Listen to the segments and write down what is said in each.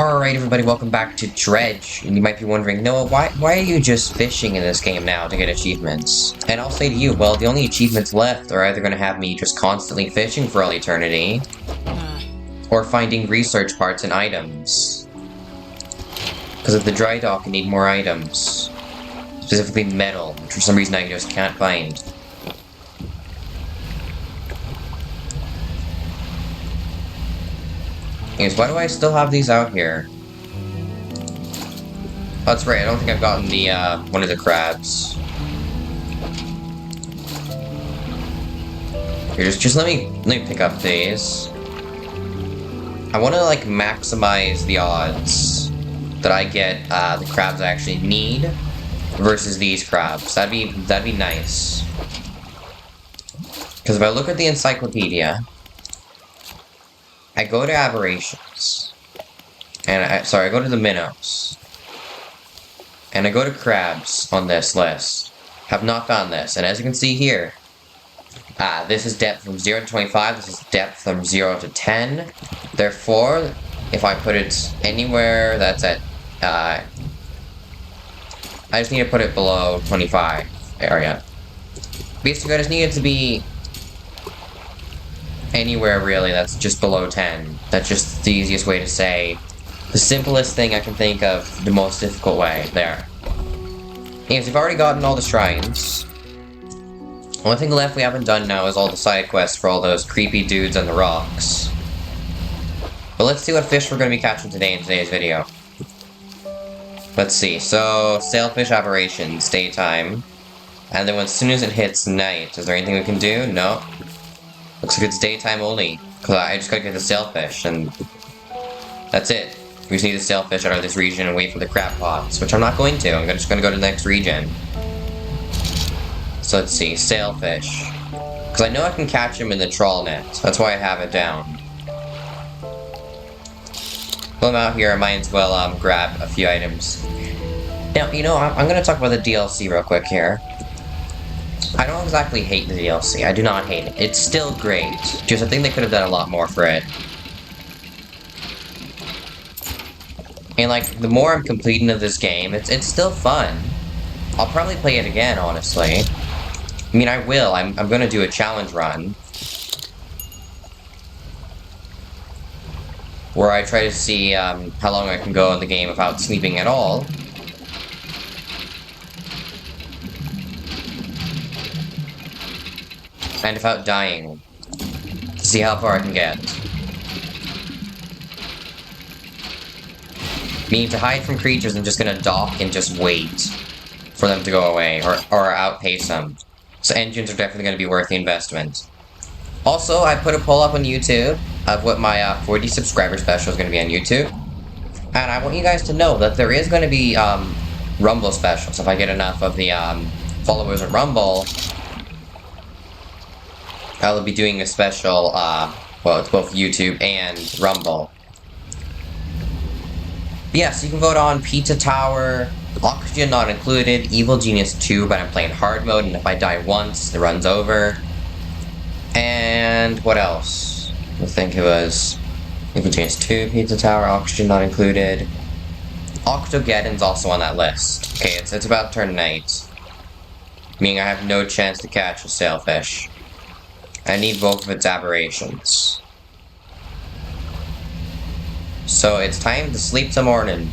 Alright everybody, welcome back to Dredge. And you might be wondering, Noah, why are you just fishing in this game now to get achievements? And I'll say to you, well, the only achievements left are either going to have me just constantly fishing for all eternity, or finding research parts and items. Because at the dry dock, I need more items. Specifically metal, which for some reason I just can't find. Anyways, why do I still have these out here? Oh, that's right, I don't think I've gotten the, one of the crabs. Here, just let me pick up these. I want to, like, maximize the odds that I get, the crabs I actually need versus these crabs. That'd be nice. Because if I look at the encyclopedia, I go to aberrations, and I go to the minnows, and I go to crabs on this list. Have not found this, and as you can see here, this is depth from 0 to 25, this is depth from 0 to 10, therefore, if I put it anywhere that's at, I just need to put it below 25 area. Basically, I just need it to be anywhere really that's just below 10. That's just the easiest way to say. The simplest thing I can think of, the most difficult way. There. Anyways, we've already gotten all the shrines. Only thing left we haven't done now is all the side quests for all those creepy dudes on the rocks. But let's see what fish we're going to be catching today in today's video. Let's see. So, sailfish aberrations, daytime. And then as soon as it hits night, is there anything we can do? No. Looks like it's daytime only, because I just gotta get the sailfish, and that's it. We just need the sailfish out of this region and wait for the crab pots, which I'm not going to. I'm just gonna go to the next region. So let's see, sailfish. Because I know I can catch them in the trawl net, that's why I have it down. While I'm out here, I might as well grab a few items. Now, you know, I'm gonna talk about the DLC real quick here. I don't exactly hate the DLC. I do not hate it. It's still great. Just I think they could have done a lot more for it. And like, the more I'm completing of this game, it's still fun. I'll probably play it again, honestly. I mean, I will. I'm gonna do a challenge run. Where I try to see how long I can go in the game without sleeping at all. And without dying, to see how far I can get. Meaning to hide from creatures, I'm just gonna dock and just wait for them to go away, or outpace them. So engines are definitely gonna be worth the investment. Also, I put a poll up on YouTube of what my 40 subscriber special is gonna be on YouTube. And I want you guys to know that there is gonna be Rumble specials. If I get enough of the followers of Rumble, I'll be doing a special, well, it's both YouTube and Rumble. Yeah, so you can vote on Pizza Tower, Oxygen Not Included, Evil Genius 2, but I'm playing hard mode, and if I die once, the run's over. And what else? I think it was Evil Genius 2, Pizza Tower, Oxygen Not Included. Octogeddon's also on that list. Okay, it's about to turn night. Meaning I have no chance to catch a sailfish. I need both of its aberrations. So it's time to sleep till morning.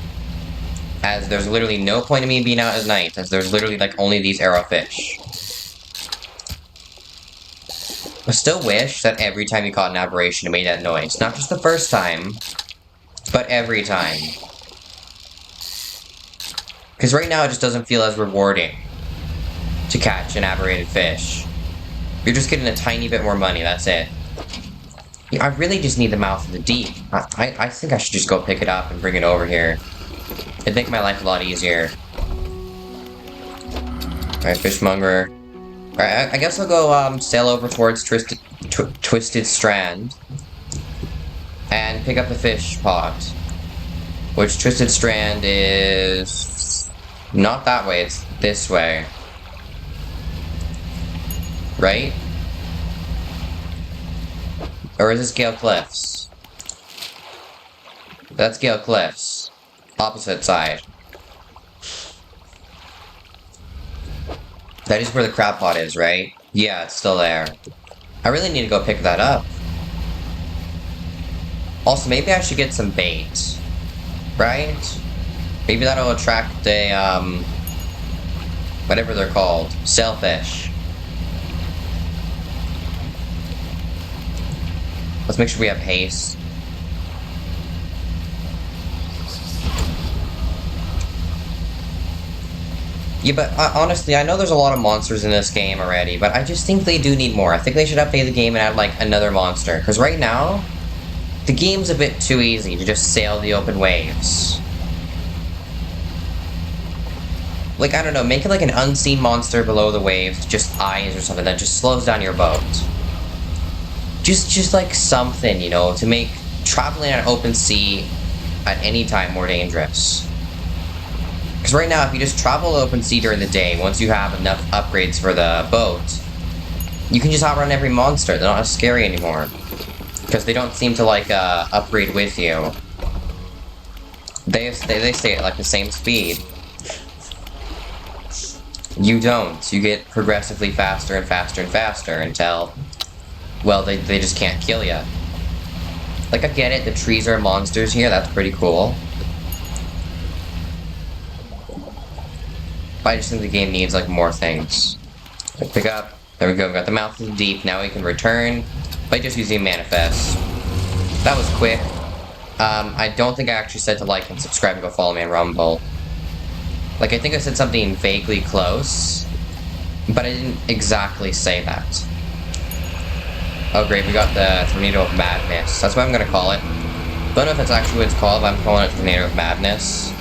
As there's literally no point in me being out at night, as there's literally like only these arrowfish. I still wish that every time you caught an aberration it made that noise. Not just the first time, but every time. Because right now it just doesn't feel as rewarding to catch an aberrated fish. You're just getting a tiny bit more money, that's it. I really just need the mouth of the deep. I think I should just go pick it up and bring it over here. It'd make my life a lot easier. Alright, fishmonger. Alright, I guess I'll go sail over towards Twisted Strand. And pick up the fish pot. Which Twisted Strand is not that way, it's this way. Right? Or is this Gale Cliffs? That's Gale Cliffs. Opposite side. That is where the crab pot is, right? Yeah, it's still there. I really need to go pick that up. Also, maybe I should get some bait. Right? Maybe that'll attract a, whatever they're called. Sailfish. Let's make sure we have haste. Yeah, but honestly, I know there's a lot of monsters in this game already, but I just think they do need more. I think they should update the game and add, like, another monster. Because right now, the game's a bit too easy to just sail the open waves. Like, I don't know, make it like an unseen monster below the waves, just eyes or something that just slows down your boat. Just like something, you know, to make traveling on open sea at any time more dangerous. Because right now, if you just travel open sea during the day, once you have enough upgrades for the boat, you can just outrun every monster. They're not as scary anymore. Because they don't seem to, like, upgrade with you. They stay at, like, the same speed. You don't. You get progressively faster and faster and faster until, well, they just can't kill you. Like, I get it, the trees are monsters here, that's pretty cool. But I just think the game needs, like, more things. Pick up. There we go, we got the mouth of the deep. Now we can return by just using manifest. That was quick. I don't think I actually said to like and subscribe and go follow me on Rumble. Like, I think I said something vaguely close, but I didn't exactly say that. Oh great, we got the Tornado of Madness. That's what I'm gonna call it. Don't know if that's actually what it's called, but I'm calling it Tornado of Madness.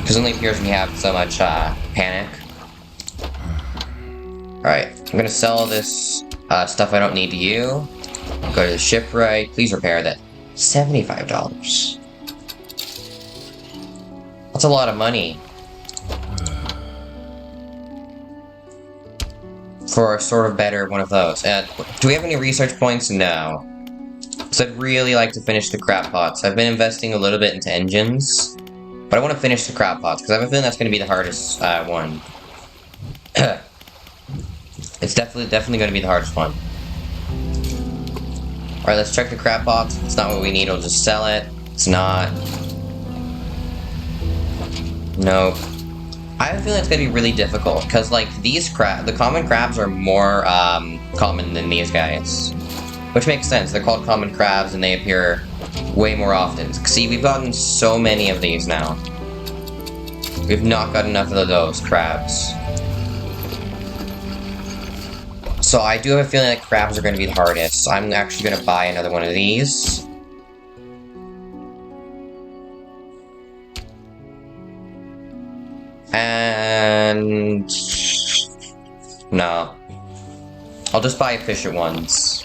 Because it only appears when you have so much, panic. Alright, I'm gonna sell this, stuff I don't need to you. Go to the shipwright. Please repair that. $75. That's a lot of money. For a sort of better one of those. Do we have any research points? No. So I'd really like to finish the crab pots. I've been investing a little bit into engines. But I want to finish the crab pots, because I have a feeling that's going to be the hardest one. It's definitely going to be the hardest one. Alright, let's check the crab pots. If it's not what we need, we'll just sell it. It's not. Nope. I have a feeling it's going to be really difficult, because, like, the common crabs are more, common than these guys. Which makes sense. They're called common crabs, and they appear way more often. See, we've gotten so many of these now. We've not got enough of those crabs. So I do have a feeling that crabs are going to be the hardest. So I'm actually going to buy another one of these. And... no. I'll just buy efficient ones.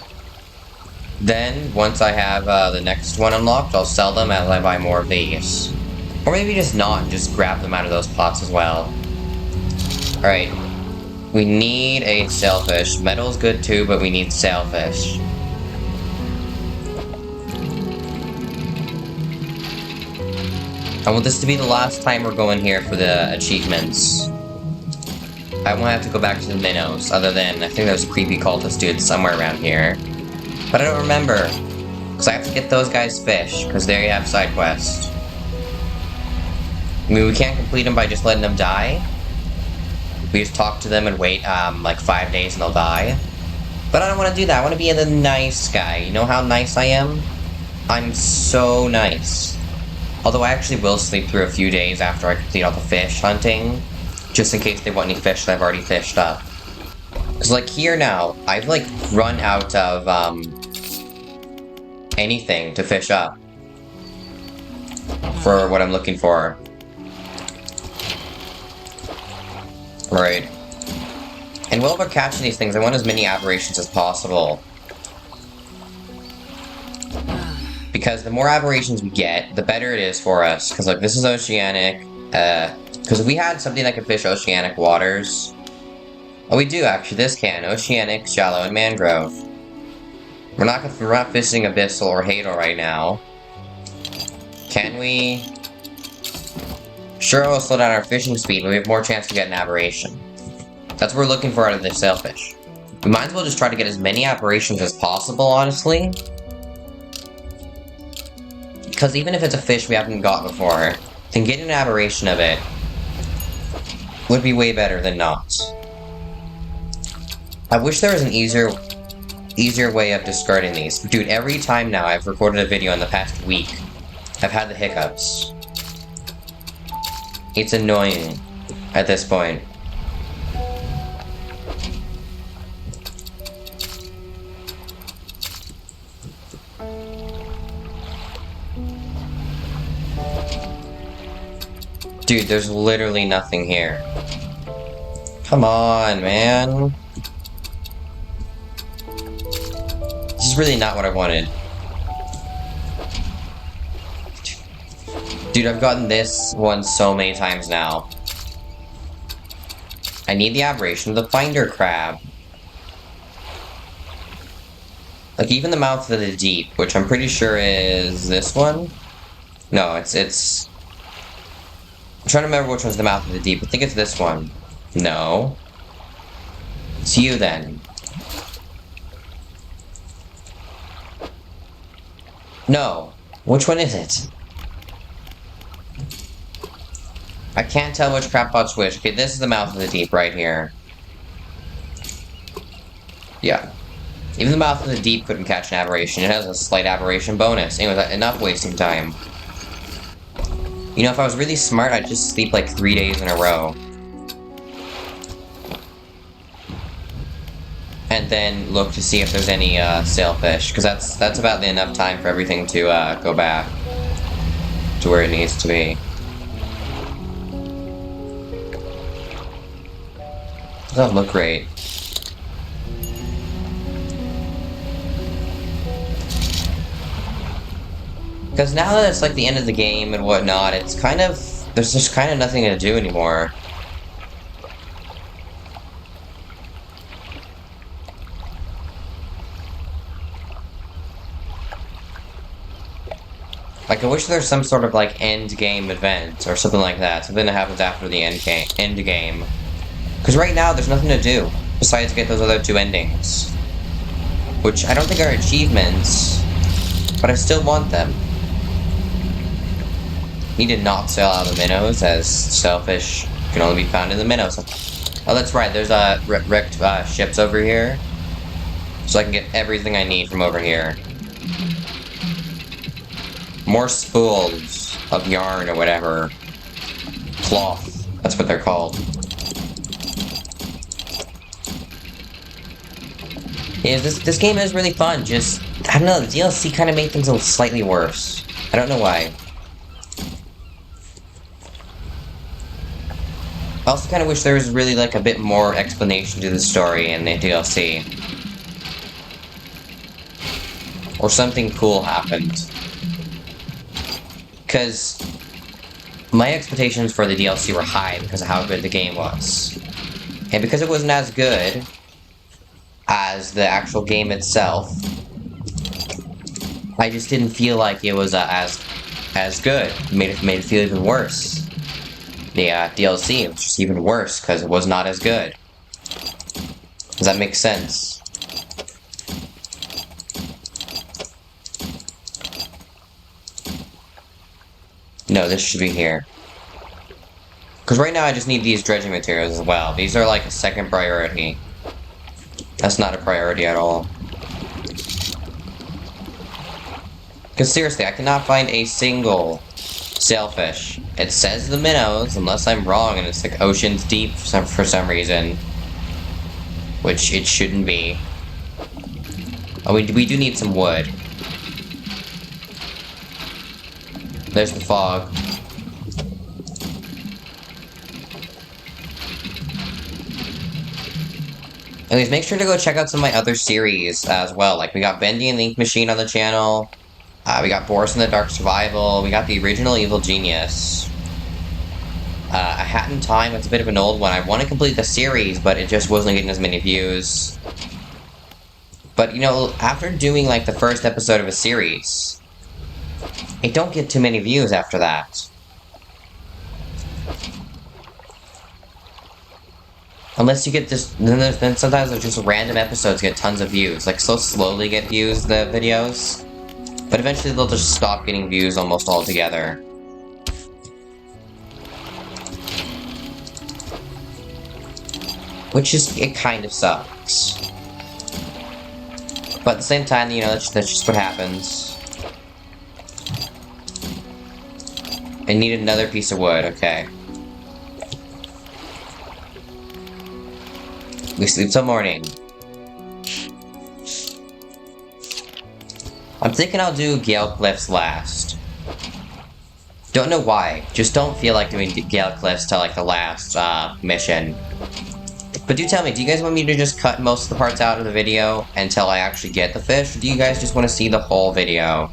Then, once I have the next one unlocked, I'll sell them as I buy more of these. Or maybe just not, just grab them out of those pots as well. Alright. We need a sailfish. Metal's good too, but we need sailfish. I want this to be the last time we're going here for the achievements. I won't have to go back to the minnows, other than I think there's a creepy cultist dude somewhere around here. But I don't remember. Because I have to get those guys fish, because there you have side quest. I mean, we can't complete them by just letting them die. We just talk to them and wait, like 5 days and they'll die. But I don't want to do that. I want to be the nice guy. You know how nice I am? I'm so nice. Although I actually will sleep through a few days after I complete all the fish hunting. Just in case they want any fish that I've already fished up. Because, like, here now, I've, like, run out of, anything to fish up. For what I'm looking for. Right. And while we're catching these things, I want as many aberrations as possible. Because the more aberrations we get, the better it is for us. Because, like, this is oceanic. Because if we had something that could fish oceanic waters... Oh, we do, actually. This can. Oceanic, shallow, and mangrove. We're not fishing abyssal or hadal right now. Can we? Sure, we'll slow down our fishing speed, but we have more chance to get an aberration. That's what we're looking for out of this sailfish. We might as well just try to get as many aberrations as possible, honestly. Because even if it's a fish we haven't got before, then getting an aberration of it would be way better than not. I wish there was an easier way of discarding these. Dude, every time now I've recorded a video in the past week, I've had the hiccups. It's annoying at this point. Dude, there's literally nothing here. Come on, man. This is really not what I wanted. Dude, I've gotten this one so many times now. I need the aberration of the finder crab. Like, even the mouth of the deep, which I'm pretty sure is this one? No, it's... I'm trying to remember which one's the mouth of the deep. I think it's this one. No. It's you, then. No. Which one is it? I can't tell which crabpot's which. Okay, this is the mouth of the deep right here. Yeah. Even the mouth of the deep couldn't catch an aberration. It has a slight aberration bonus. Anyway, enough wasting time. You know, if I was really smart, I'd just sleep like 3 days in a row. And then look to see if there's any sailfish, because that's about enough time for everything to go back to where it needs to be. Doesn't look great. Because now that it's like the end of the game and whatnot, it's kind of... there's just kind of nothing to do anymore. Like, I wish there's some sort of, like, end game event, or something like that. Something that happens after the end game. Because right now, there's nothing to do, besides get those other two endings. Which I don't think are achievements, but I still want them. Need to not sail out of the minnows, as sailfish can only be found in the minnows. Oh, that's right, there's wrecked ships over here. So I can get everything I need from over here. More spools of yarn or whatever. Cloth, that's what they're called. Yeah, this game is really fun, just, I don't know, the DLC kind of made things a little slightly worse. I don't know why. I also kind of wish there was really, like, a bit more explanation to the story in the DLC. Or something cool happened. Because my expectations for the DLC were high because of how good the game was. And because it wasn't as good as the actual game itself, I just didn't feel like it was as good. It made it feel even worse. The DLC was just even worse because it was not as good. Does that make sense? No, this should be here. Because right now I just need these dredging materials as well. These are like a second priority. That's not a priority at all. Because seriously, I cannot find a single sailfish. It says the minnows, unless I'm wrong, and it's like oceans deep for some reason. Which it shouldn't be. Oh, we do need some wood. There's the fog. Anyways, make sure to go check out some of my other series as well. Like, we got Bendy and the Ink Machine on the channel. We got Boris and the Dark Survival. We got the original Evil Genius. A Hat in Time, it's a bit of an old one. I want to complete the series, but it just wasn't getting as many views. But, you know, after doing, like, the first episode of a series, it don't get too many views after that. Unless you get this, then sometimes there's just random episodes get tons of views. Like, so slowly get views, the videos. But eventually they'll just stop getting views almost altogether. Which is, it kind of sucks. But at the same time, you know, that's just what happens. I need another piece of wood, okay. We sleep till morning. I'm thinking I'll do Gale Cliffs last. Don't know why. Just don't feel like doing Gale Cliffs till like the last mission. But do tell me, do you guys want me to just cut most of the parts out of the video until I actually get the fish? Or do you guys just want to see the whole video?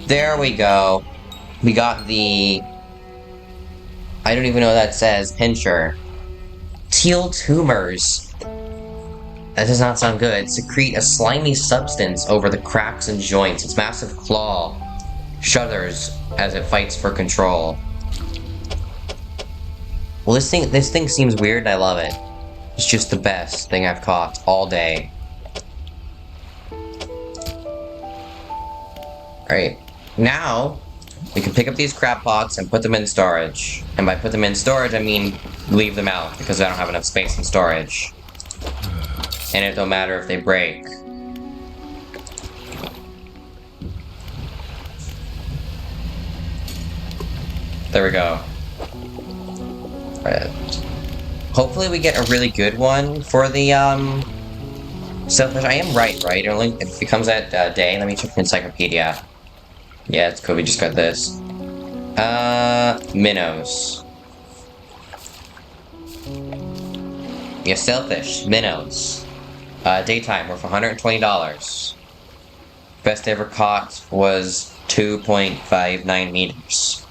There we go. We got the... I don't even know what that says. Pincher. Teal tumors. That does not sound good. Secrete a slimy substance over the cracks and joints. Its massive claw shudders as it fights for control. Well, this thing seems weird and I love it. It's just the best thing I've caught all day. Alright, now we can pick up these crab pots and put them in storage. And by put them in storage, I mean leave them out because I don't have enough space in storage. And it don't matter if they break. There we go. Right. Hopefully we get a really good one for the, Selfish. I am right? It comes at, day. Let me check the encyclopedia. Yeah, it's cool, we just got this. Minnows. Yeah, sailfish. Minnows. Daytime, worth $120. Best ever caught was 2.59 meters.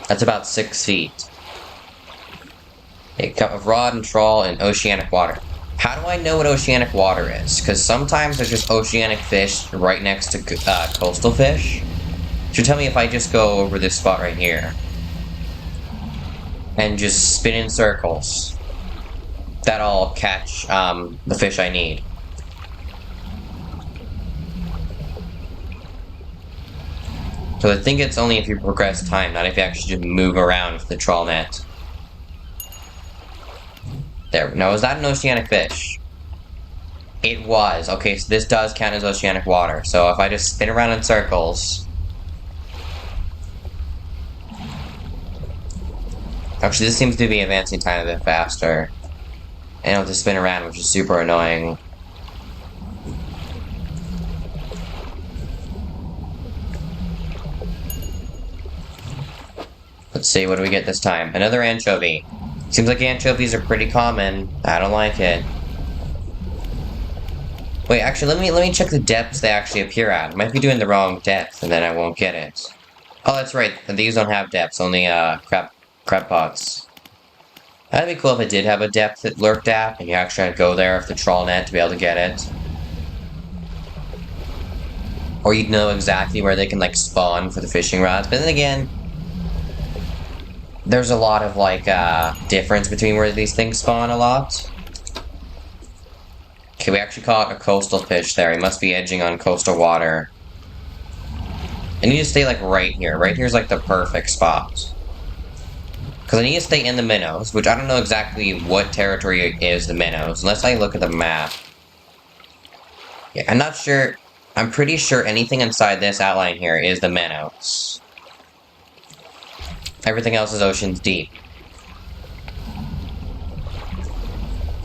That's about 6 feet. A cup of rod and trawl in oceanic water. How do I know what oceanic water is? Because sometimes there's just oceanic fish right next to coastal fish. So tell me if I just go over this spot right here and just spin in circles. That'll catch the fish I need. So I think it's only if you progress time, not if you actually just move around with the trawl net. There. Now, is that an oceanic fish? It was. Okay, so this does count as oceanic water. So if I just spin around in circles... Actually, this seems to be advancing time a bit faster. And I don't have to spin around, which is super annoying. Let's see, what do we get this time? Another anchovy. Seems like anchovies are pretty common. I don't like it. Wait, actually, let me check the depths they actually appear at. I might be doing the wrong depth, and then I won't get it. Oh, that's right. These don't have depths, only crab pots. That'd be cool if it did have a depth it lurked at, and you actually had to go there with the trawl net to be able to get it. Or you'd know exactly where they can, like, spawn for the fishing rods. But then again, there's a lot of, like, difference between where these things spawn a lot. Okay, we actually caught a coastal fish there. He must be edging on coastal water. I need to stay, like, right here. Right here's, like, the perfect spot. Because I need to stay in the minnows, which I don't know exactly what territory is the minnows, unless I look at the map. Yeah, I'm not sure. I'm pretty sure anything inside this outline here is the minnows. Everything else is oceans deep.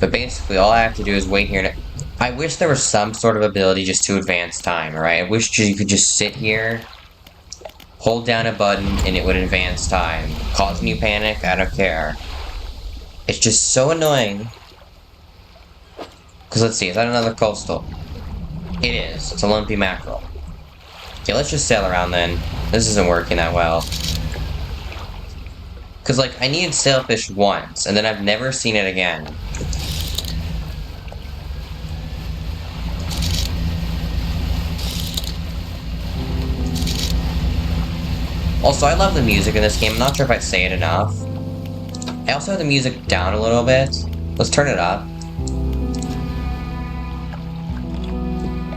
But basically, all I have to do is wait here to... I wish there was some sort of ability just to advance time, alright? I wish you could just sit here, hold down a button, and it would advance time. Causing you panic, I don't care. It's just so annoying. Because let's see, is that another coastal? It is. It's a lumpy mackerel. Okay, let's just sail around then. This isn't working that well. Because, like, I needed sailfish once, and then I've never seen it again. Also, I love the music in this game. I'm not sure if I say it enough. I also have the music down a little bit. Let's turn it up.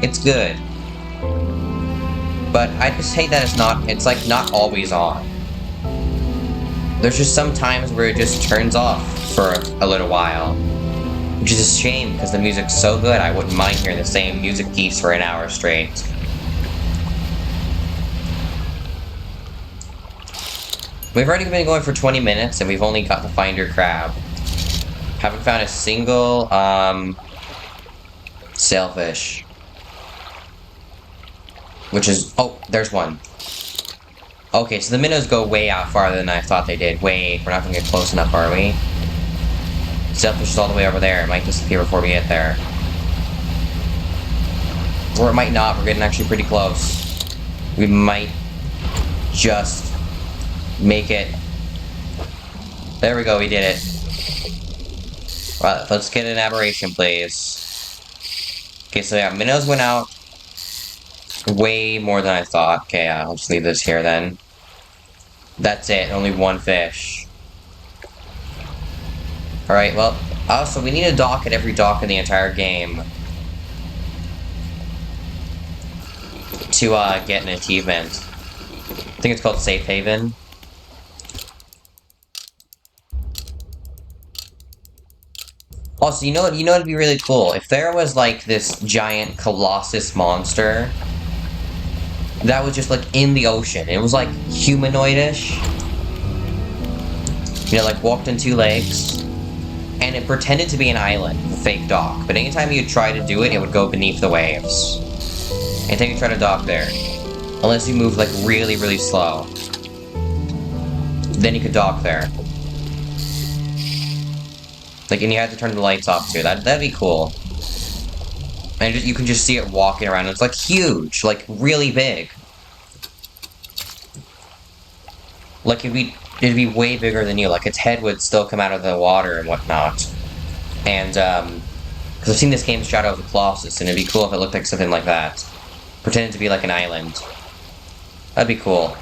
It's good. But I just hate that it's like not always on. There's just some times where it just turns off for a little while. Which is a shame because the music's so good I wouldn't mind hearing the same music piece for an hour straight. We've already been going for 20 minutes and we've only got the Finder Crab. Haven't found a single, sailfish. Which is, oh, there's one. Okay, so the minnows go way out farther than I thought they did. We're not gonna get close enough, are we? Sailfish is all the way over there. It might disappear before we get there. Or it might not. We're getting actually pretty close. We might just make it. There we go, we did it. Right, let's get an aberration, please. Okay, so yeah, minnows went out way more than I thought. Okay, I'll just leave this here then. That's it, only one fish. Alright, well, also, we need a dock at every dock in the entire game to, get an achievement. I think it's called Safe Haven. Also, you know what'd be really cool? If there was, like, this giant colossus monster that was just, like, in the ocean. It was, like, humanoid-ish. You know, like, walked on two legs. And it pretended to be an island, a fake dock. But anytime you try to do it, it would go beneath the waves. Anytime you try to dock there. Unless you move, like, really, really slow. Then you could dock there. Like, and you have to turn the lights off, too. That'd be cool. And you can just see it walking around. It's, like, huge. Like, really big. Like, it'd be way bigger than you. Like, its head would still come out of the water and whatnot. And, because I've seen this game Shadow of the Colossus, and it'd be cool if it looked like something like that. Pretending to be like an island. That'd be cool.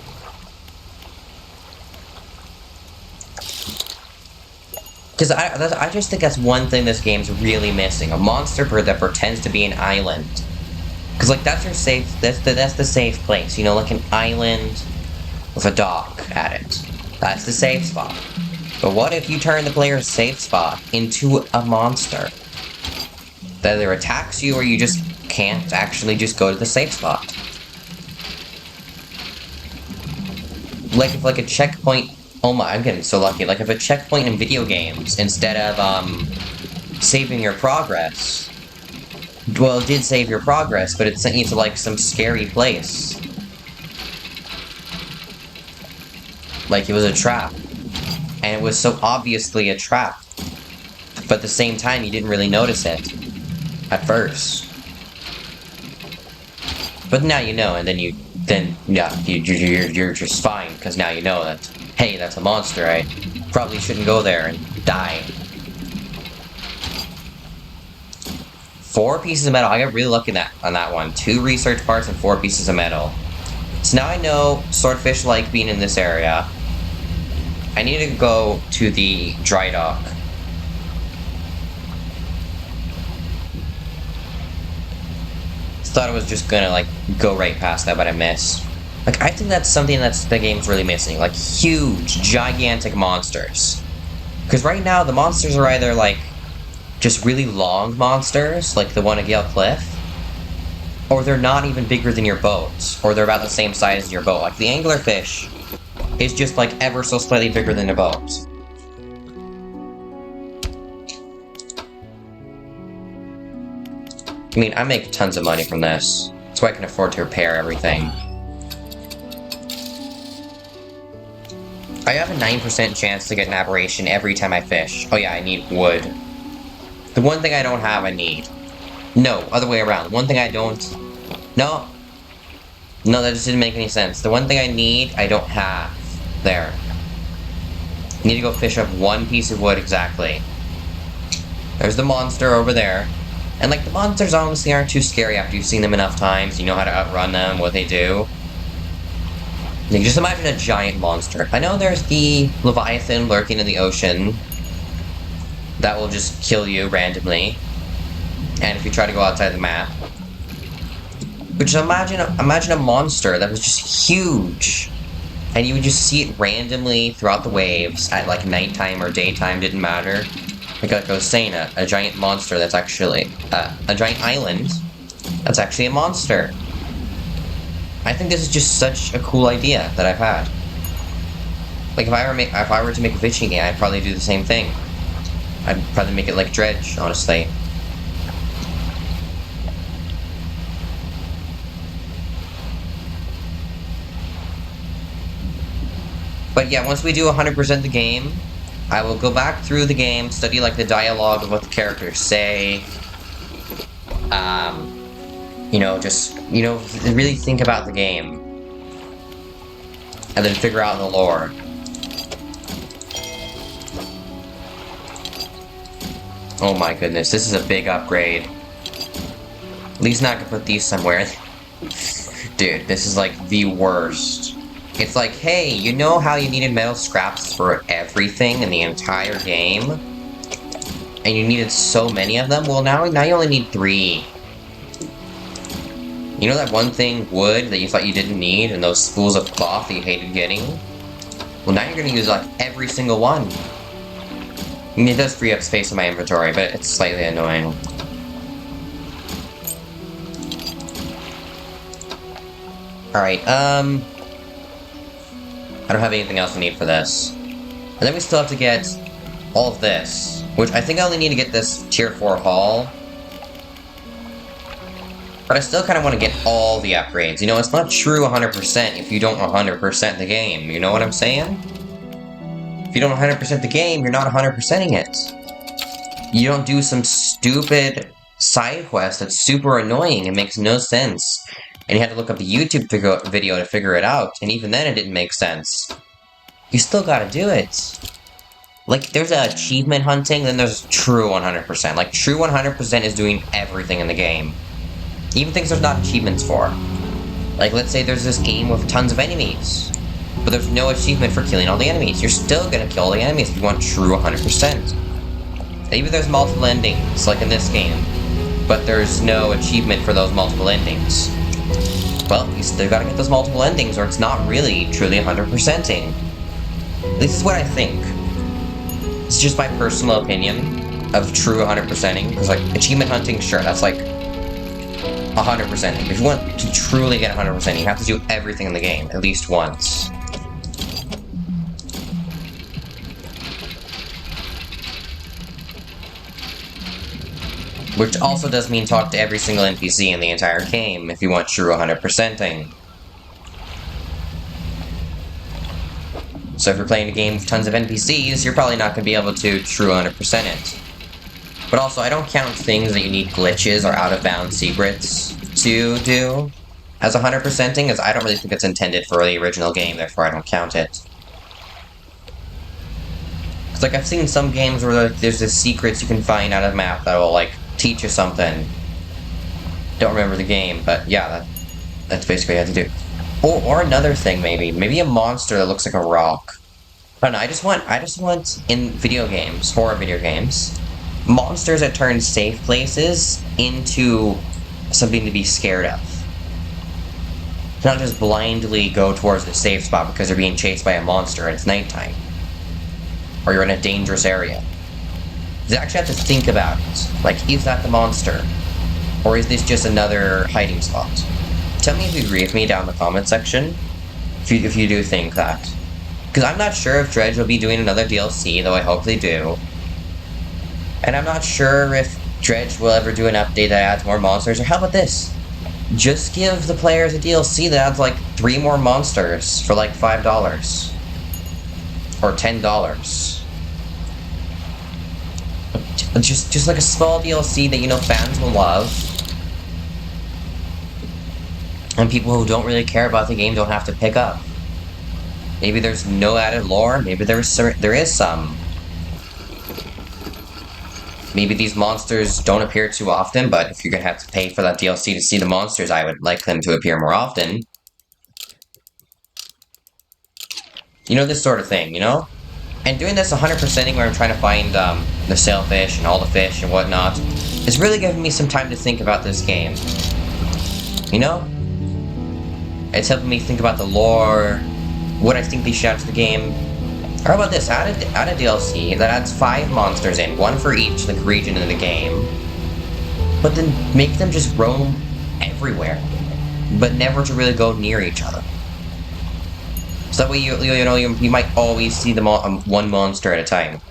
Because I just think that's one thing this game's really missing. A monster bird that pretends to be an island. Because, like, that's your safe, that's the safe place. You know, like an island with a dock at it. That's the safe spot. But what if you turn the player's safe spot into a monster? That either attacks you or you just can't actually just go to the safe spot. Like, if, like, a checkpoint... Oh my, I'm getting so lucky. Like, if a checkpoint in video games, instead of, saving your progress... Well, it did save your progress, but it sent you to, like, some scary place. Like, it was a trap. And it was so obviously a trap. But at the same time, you didn't really notice it. At first. But now you know, and then you're just fine, because now you know that, hey, that's a monster, I probably shouldn't go there and die. 4 pieces of metal. I got really lucky on that one. 2 research parts and 4 pieces of metal. So now I know swordfish like being in this area. I need to go to the dry dock. Thought I was just gonna, like, go right past that, but I missed. Like, I think that's something that's the game's really missing. Like, huge, gigantic monsters. Because right now, the monsters are either, like, just really long monsters, like the one at Gale Cliff, or they're not even bigger than your boat, or they're about the same size as your boat. Like, the anglerfish is just, like, ever so slightly bigger than a boat. I mean, I make tons of money from this, so I can afford to repair everything. I have a 9% chance to get an aberration every time I fish. Oh yeah, I need wood. The one thing I don't have, I need. No, other way around. One thing I don't... No. No, that just didn't make any sense. The one thing I need, I don't have. There. I need to go fish up 1 piece of wood exactly. There's the monster over there. And, like, the monsters honestly aren't too scary after you've seen them enough times. You know how to outrun them, what they do. Like, just imagine a giant monster. I know there's the Leviathan lurking in the ocean that will just kill you randomly, and if you try to go outside the map. But just imagine a monster that was just huge, and you would just see it randomly throughout the waves at like nighttime or daytime, didn't matter. Like I was saying, a giant monster that's actually a giant island that's actually a monster. I think this is just such a cool idea that I've had. Like, if I were to make a fishing game, I'd probably do the same thing. I'd probably make it like Dredge, honestly. But yeah, once we do 100% the game, I will go back through the game, study like the dialogue of what the characters say. You know, just, you know, really think about the game. And then figure out the lore. Oh my goodness, this is a big upgrade. At least now I can put these somewhere. Dude, this is like the worst. It's like, hey, you know how you needed metal scraps for everything in the entire game? And you needed so many of them? Well, now you only need 3. You know that one thing, wood, that you thought you didn't need, and those spools of cloth that you hated getting? Well, now you're gonna use, like, every single one. I mean, it does free up space in my inventory, but it's slightly annoying. Alright, I don't have anything else I need for this. And then we still have to get all of this, which I think I only need to get this tier 4 haul. But I still kind of want to get all the upgrades. You know, it's not true 100% if you don't 100% the game. You know what I'm saying? If you don't 100% the game, you're not 100%ing it. You don't do some stupid side quest that's super annoying and makes no sense. And you had to look up the YouTube video to figure it out, and even then it didn't make sense. You still gotta do it. Like, there's achievement hunting, then there's true 100%. Like, true 100% is doing everything in the game. Even things there's not achievements for. Like, let's say there's this game with tons of enemies, but there's no achievement for killing all the enemies. You're still gonna kill all the enemies if you want true 100%. Maybe there's multiple endings, like in this game, but there's no achievement for those multiple endings. Well, you still gotta get those multiple endings, or it's not really truly 100%ing. This is what I think. It's just my personal opinion of true 100%ing, because, like, achievement hunting, sure, that's like 100%ing. If you want to truly get 100%ing, you have to do everything in the game, at least once. Which also does mean talk to every single NPC in the entire game if you want true 100%ing. So if you're playing a game with tons of NPCs, you're probably not going to be able to true 100% it. But also, I don't count things that you need glitches or out-of-bounds secrets to do as 100%ing, as I don't really think it's intended for the original game, therefore I don't count it. Because, like, I've seen some games where there's this secrets you can find out of the map that will, like, teach you something. Don't remember the game, but yeah, that's basically what you have to do. Or another thing, maybe a monster that looks like a rock. I don't know, I just want in video games, horror video games, monsters that turn safe places into something to be scared of. Not just blindly go towards the safe spot because they're being chased by a monster and it's nighttime. Or you're in a dangerous area. You actually have to think about it. Like, is that the monster? Or is this just another hiding spot? Tell me if you agree with me down in the comment section, if you do think that. Because I'm not sure if Dredge will be doing another DLC, though I hope they do. And I'm not sure if Dredge will ever do an update that adds more monsters, or how about this? Just give the players a DLC that adds like 3 more monsters for like $5. Or $10. Just like a small DLC that, you know, fans will love. And people who don't really care about the game don't have to pick up. Maybe there's no added lore, maybe there is some. Maybe these monsters don't appear too often, but if you're gonna have to pay for that DLC to see the monsters, I would like them to appear more often. You know, this sort of thing, you know? And doing this 100%ing where I'm trying to find the sailfish and all the fish and whatnot is really giving me some time to think about this game. You know? It's helping me think about the lore, what I think they should add to the game. How about this? Add a DLC that adds 5 monsters in, 1 for each like region in the game. But then make them just roam everywhere, but never to really go near each other. So that way you might always see them all one monster at a time.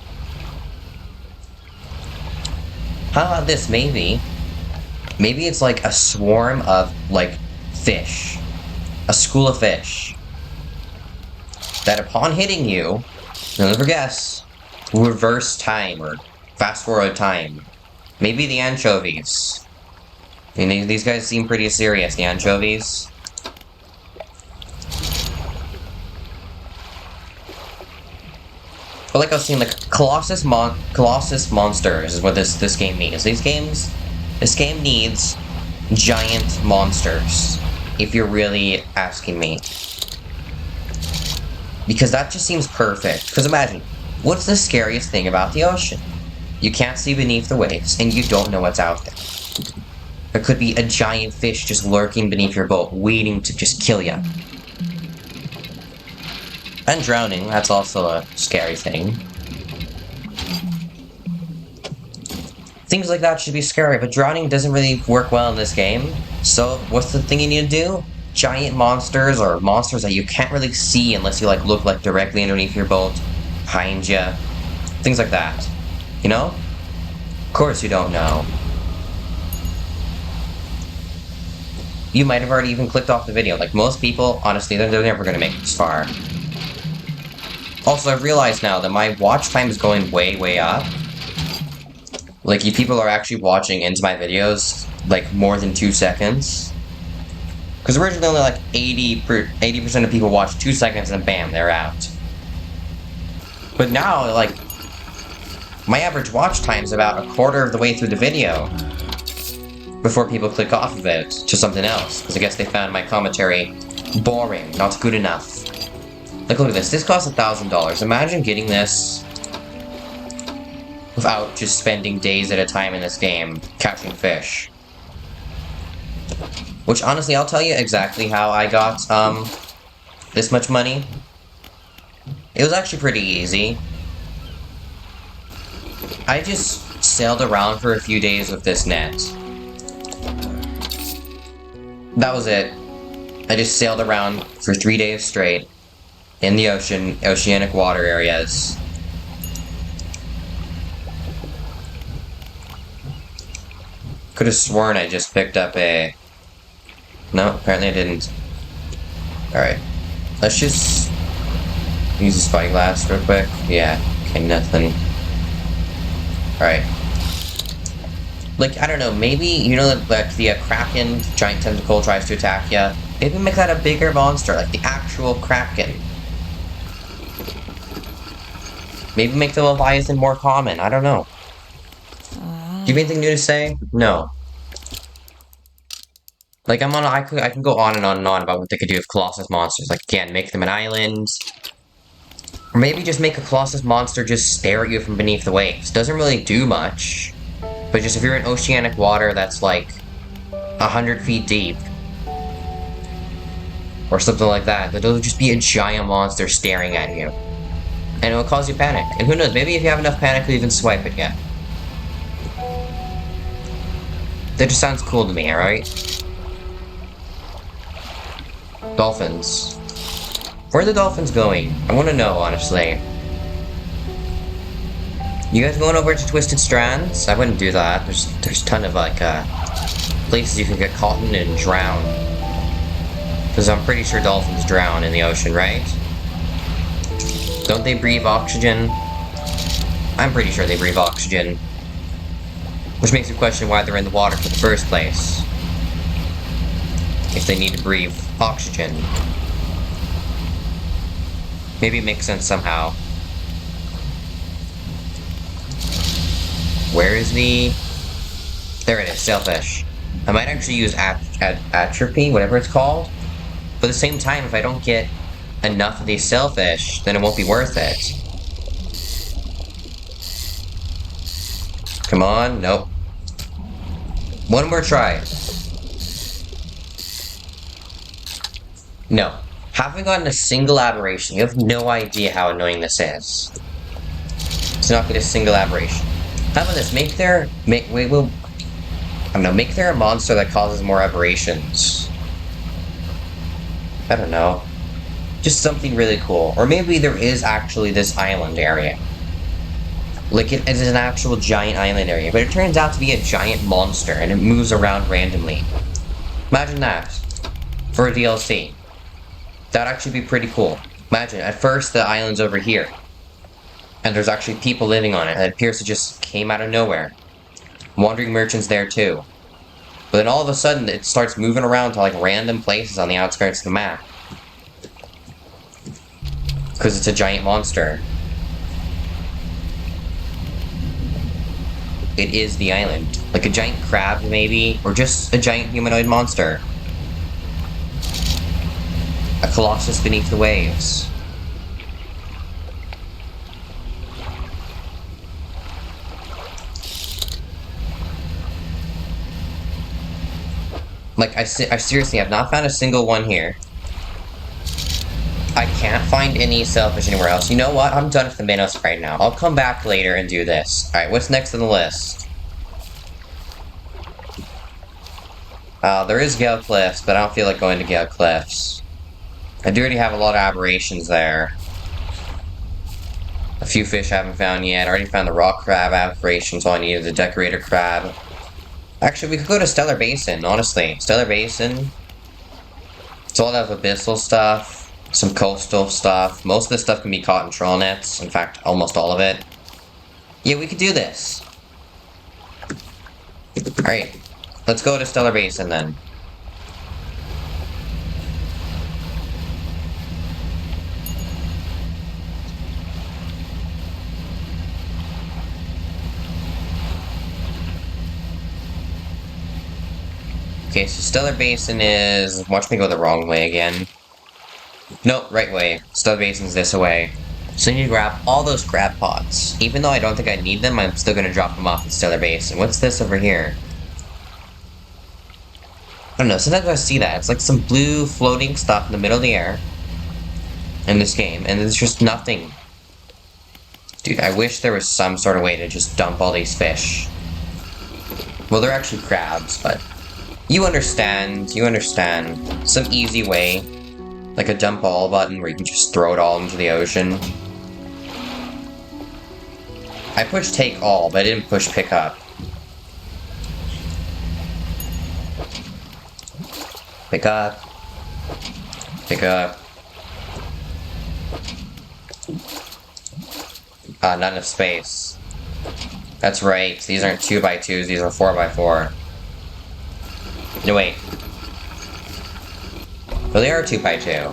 How about this? Maybe it's like a swarm of like fish, a school of fish that upon hitting you, you'll never guess, reverse time or fast forward time. Maybe the anchovies. I mean, these guys seem pretty serious, the anchovies. But like I was saying, like Colossus monsters is what this game needs. This game needs giant monsters, if you're really asking me. Because that just seems perfect. Because imagine, what's the scariest thing about the ocean? You can't see beneath the waves, and you don't know what's out there. There could be a giant fish just lurking beneath your boat, waiting to just kill you. And drowning, that's also a scary thing. Things like that should be scary, but drowning doesn't really work well in this game. So, what's the thing you need to do? Giant monsters, or monsters that you can't really see unless you like look like directly underneath your boat, behind you. Things like that. You know? Of course you don't know. You might have already even clicked off the video. Like most people, honestly, they're never gonna make it this far. Also, I've realized now that my watch time is going way, way up. Like, you people are actually watching into my videos, like, more than 2 seconds. Because originally only, like, 80% of people watch 2 seconds and bam, they're out. But now, like, my average watch time is about a quarter of the way through the video before people click off of it to something else. Because I guess they found my commentary boring, not good enough. Like, look at this. This costs $1,000. Imagine getting this without just spending days at a time in this game catching fish. Which, honestly, I'll tell you exactly how I got, this much money. It was actually pretty easy. I just sailed around for a few days with this net. That was it. I just sailed around for 3 days straight. In the ocean, oceanic water areas. Could have sworn I just picked up a... No, apparently I didn't. Alright. Let's just use the spyglass real quick. Yeah, okay, nothing. Alright. Like, I don't know, maybe, you know, like the Kraken giant tentacle tries to attack ya. Maybe make that a bigger monster, like the actual Kraken. Maybe make the Leviathan more common, I don't know. Do you have anything new to say? No. Like, I can go on and on and on about what they could do with Colossus monsters. Like, again, make them an island. Or maybe just make a Colossus monster just stare at you from beneath the waves. Doesn't really do much. But just if you're in oceanic water that's like 100 feet deep, or something like that, it'll just be a giant monster staring at you. And it will cause you panic. And who knows, maybe if you have enough panic, you'll even swipe it yet. That just sounds cool to me, alright? Dolphins. Where are the dolphins going? I want to know, honestly. You guys going over to Twisted Strands? I wouldn't do that. There's a ton of, like, places you can get caught in and drown. Because I'm pretty sure dolphins drown in the ocean, right? Don't they breathe oxygen? I'm pretty sure they breathe oxygen. Which makes me question why they're in the water for the first place. If they need to breathe oxygen. Maybe it makes sense somehow. Where is the... There it is, sailfish. I might actually use atrophy, whatever it's called. But at the same time, if I don't get enough of these sailfish, then it won't be worth it. Come on, nope. One more try. No. Haven't gotten a single aberration. You have no idea how annoying this is. To not get a single aberration. How about this? Make there a monster that causes more aberrations. I don't know. Just something really cool. Or maybe there is actually this island area. Like it is an actual giant island area, but it turns out to be a giant monster and it moves around randomly. Imagine that. For a DLC. That'd actually be pretty cool. Imagine, at first the island's over here. And there's actually people living on it, and it appears to just came out of nowhere. Wandering merchants there too. But then all of a sudden it starts moving around to like random places on the outskirts of the map. Because it's a giant monster. It is the island. Like a giant crab, maybe, or just a giant humanoid monster. A colossus beneath the waves. Like, I seriously have not found a single one here. I can't find any sailfish anywhere else. You know what? I'm done with the Minos right now. I'll come back later and do this. Alright, what's next on the list? There is Gale Cliffs, but I don't feel like going to Gale Cliffs. I do already have a lot of aberrations there. A few fish I haven't found yet. I already found the rock crab aberrations, all I need is the decorator crab. Actually, we could go to Stellar Basin, honestly. Stellar Basin. It's all that abyssal stuff. Some coastal stuff. Most of this stuff can be caught in trawl nets. In fact, almost all of it. Yeah, we could do this. Alright. Let's go to Stellar Basin then. Okay, so Stellar Basin is... Watch me go the wrong way again. Nope, right way. Stellar Basin's this way. So I need to grab all those crab pots. Even though I don't think I need them, I'm still gonna drop them off at Stellar Basin. What's this over here? I don't know, sometimes I see that. It's like some blue floating stuff in the middle of the air. In this game, and there's just nothing. Dude, I wish there was some sort of way to just dump all these fish. Well, they're actually crabs, but... You understand. Some easy way. Like a dump all button where you can just throw it all into the ocean. I pushed take all, but I didn't push pick up. Pick up. Pick up. Not enough space. That's right, these aren't 2x2s, these are 4x4. No, wait. Well, they are 2x2.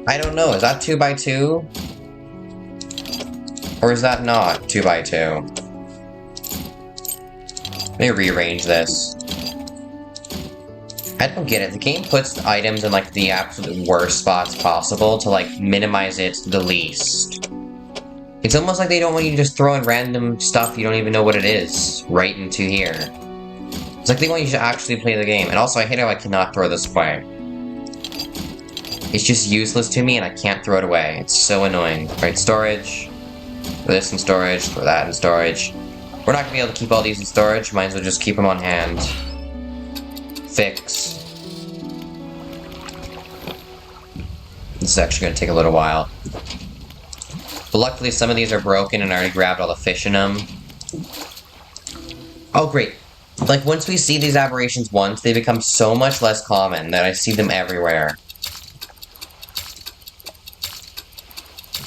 I don't know, is that 2x2? Or is that not 2x2? Let me rearrange this. I don't get it. The game puts items in, like, the absolute worst spots possible to, like, minimize it the least. It's almost like they don't want you to just throw in random stuff you don't even know what it is right into here. It's like they want you to actually play the game. And also, I hate how I cannot throw this away. It's just useless to me, and I can't throw it away. It's so annoying. Alright, storage. Throw this in storage. Throw that in storage. We're not going to be able to keep all these in storage. Might as well just keep them on hand. Fix. This is actually going to take a little while. But luckily, some of these are broken, and I already grabbed all the fish in them. Oh, great. Like, once we see these aberrations once, they become so much less common that I see them everywhere.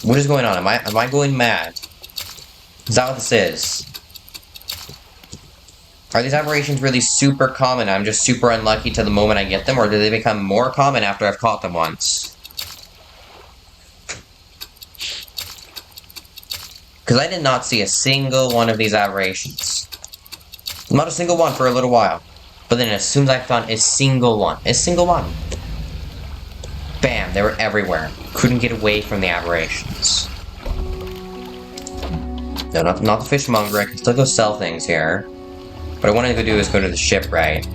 What is going on? Am I going mad? Is that what this is? Are these aberrations really super common? I'm just super unlucky to the moment I get them, or do they become more common after I've caught them once? Because I did not see a single one of these aberrations. Not a single one for a little while. But then as soon as I found a single one, Again, they were everywhere. Couldn't get away from the aberrations. No, not the fishmonger. I can still go sell things here. What I want to go do is go to the ship, right?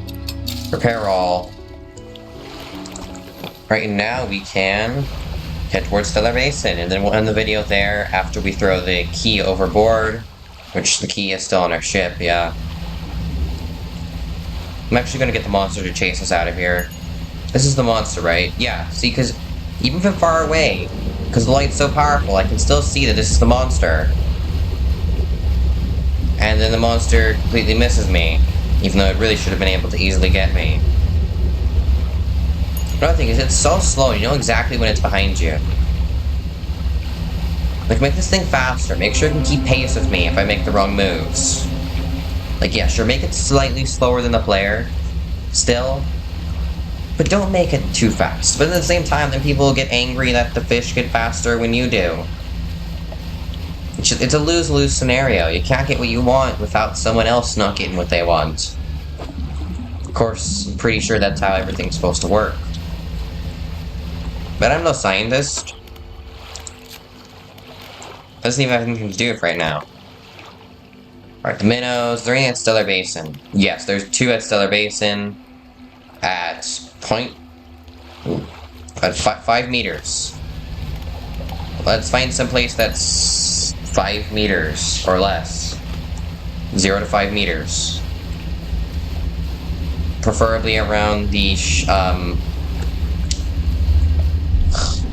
Repair all. Right now we can head towards Stellar Basin, and then we'll end the video there after we throw the key overboard, which the key is still on our ship, yeah. I'm actually gonna get the monster to chase us out of here. This is the monster, right? Yeah, see, because even from far away, because the light's so powerful, I can still see that this is the monster. And then the monster completely misses me, even though it really should have been able to easily get me. Another thing is, it's so slow, you know exactly when it's behind you. Like, make this thing faster, make sure it can keep pace with me if I make the wrong moves. Like, yeah, sure, make it slightly slower than the player, still, but don't make it too fast. But at the same time, then people get angry that the fish get faster when you do. It's a lose-lose scenario. You can't get what you want without someone else not getting what they want. Of course, I'm pretty sure that's how everything's supposed to work. But I'm no scientist. Doesn't even have anything to do with right now. Alright, the minnows, they're in at Stellar Basin. Yes, there's 2 at Stellar Basin. At 5 meters. Let's find some place that's 5 meters or less. 0 to 5 meters. Preferably around the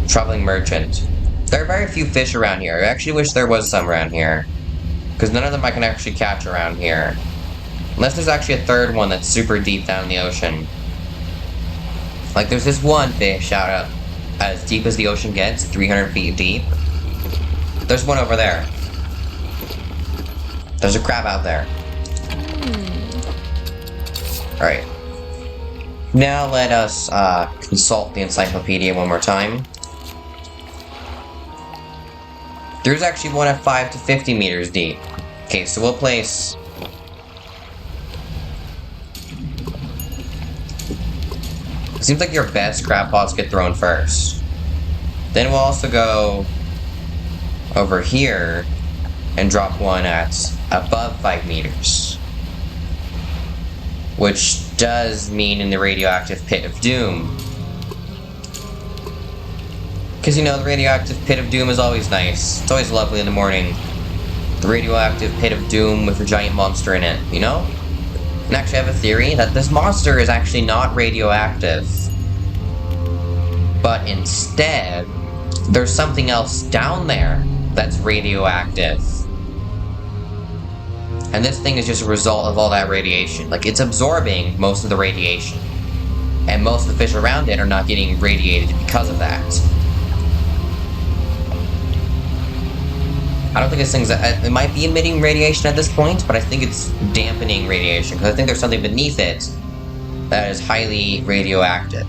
traveling merchant. There are very few fish around here. I actually wish there was some around here, because none of them I can actually catch around here. Unless there's actually a third one that's super deep down in the ocean. Like, there's this one fish out as deep as the ocean gets, 300 feet deep. There's one over there. There's a crab out there. Alright. Now let us consult the encyclopedia one more time. There's actually one at 5 to 50 meters deep. Okay, so we'll place... It seems like your best crab pots get thrown first. Then we'll also go over here and drop one at above 5 meters. Which does mean in the radioactive pit of doom. Because, you know, the radioactive pit of doom is always nice. It's always lovely in the morning. The radioactive pit of doom with a giant monster in it, you know? And actually I have a theory that this monster is actually not radioactive. But instead, there's something else down there that's radioactive. And this thing is just a result of all that radiation. Like, it's absorbing most of the radiation. And most of the fish around it are not getting radiated because of that. I don't think this thing's... It might be emitting radiation at this point, but I think it's dampening radiation, because I think there's something beneath it that is highly radioactive.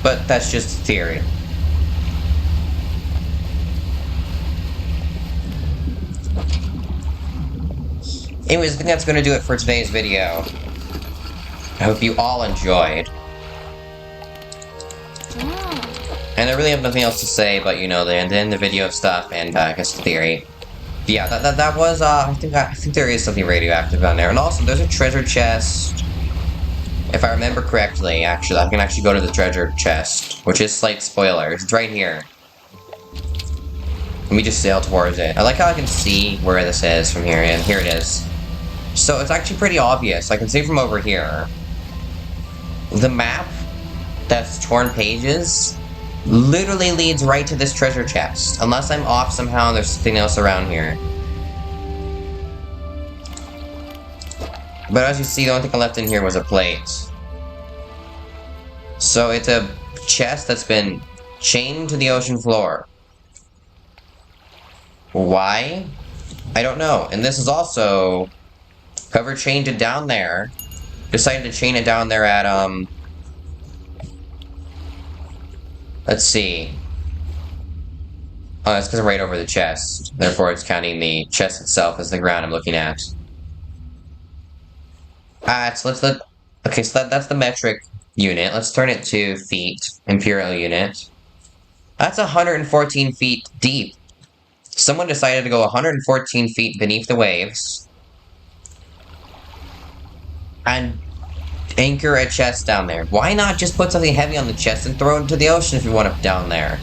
But that's just theory. Anyways, I think that's going to do it for today's video. I hope you all enjoyed. And I really have nothing else to say, but you know, the end the video stuff and I guess the theory. But yeah, that was I think there is something radioactive down there, and also there's a treasure chest. If I remember correctly, actually, I can actually go to the treasure chest, which is slight spoilers. It's right here. Let me just sail towards it. I like how I can see where this is from here, and here it is. So it's actually pretty obvious. I can see from over here. The map that's torn pages literally leads right to this treasure chest. Unless I'm off somehow and there's something else around here. But as you see, the only thing I left in here was a plate. So it's a chest that's been chained to the ocean floor. Why? I don't know. And this is also... Whoever chained it down there decided to chain it down there at, let's see. Oh, that's because I'm right over the chest. Therefore, it's counting the chest itself as the ground I'm looking at. So okay, so that's the metric unit. Let's turn it to feet, imperial unit. That's 114 feet deep. Someone decided to go 114 feet beneath the waves and anchor a chest down there. Why not just put something heavy on the chest and throw it into the ocean if you want it down there?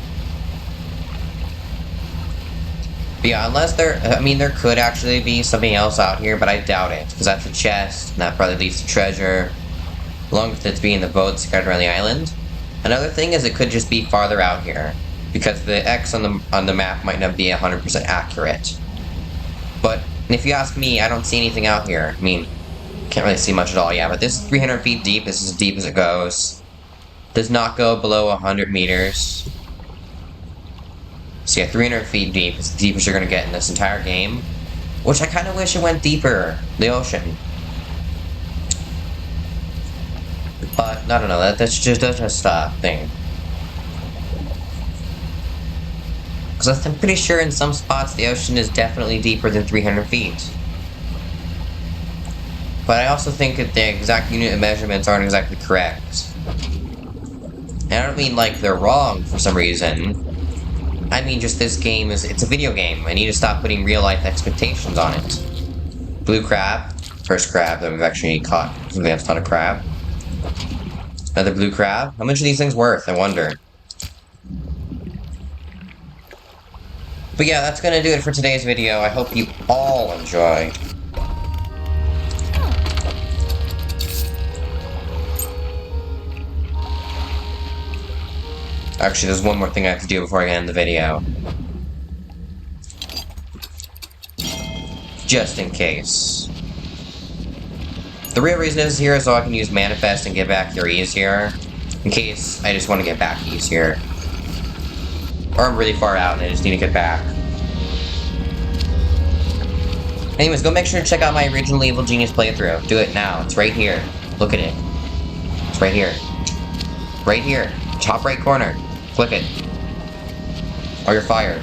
But yeah, unless there could actually be something else out here, but I doubt it, because that's a chest, and that probably leads to treasure, along with it being the boat scattered around the island. Another thing is it could just be farther out here, because the X on the map might not be 100% accurate. But if you ask me, I don't see anything out here. I mean, can't really see much at all, yeah, but this is 300 feet deep. This is as deep as it goes. Does not go below 100 meters. So yeah, 300 feet deep is the deepest you're gonna get in this entire game. Which I kind of wish it went deeper, the ocean. But, I don't know, that's just a thing. Because I'm pretty sure in some spots the ocean is definitely deeper than 300 feet. But I also think that the exact unit of measurements aren't exactly correct. And I don't mean like they're wrong for some reason. I mean just this game it's a video game. I need to stop putting real life expectations on it. Blue crab. First crab that we've actually caught. We have a ton of crab. Another blue crab. How much are these things worth, I wonder? But yeah, that's gonna do it for today's video. I hope you all enjoy. Actually, there's one more thing I have to do before I end the video. Just in case. The real reason this is here is so I can use Manifest and get back here easier. In case I just want to get back easier. Or I'm really far out and I just need to get back. Anyways, go make sure to check out my original Evil Genius playthrough. Do it now. It's right here. Look at it. It's right here. Right here. Top right corner. Click it. Or you're fired.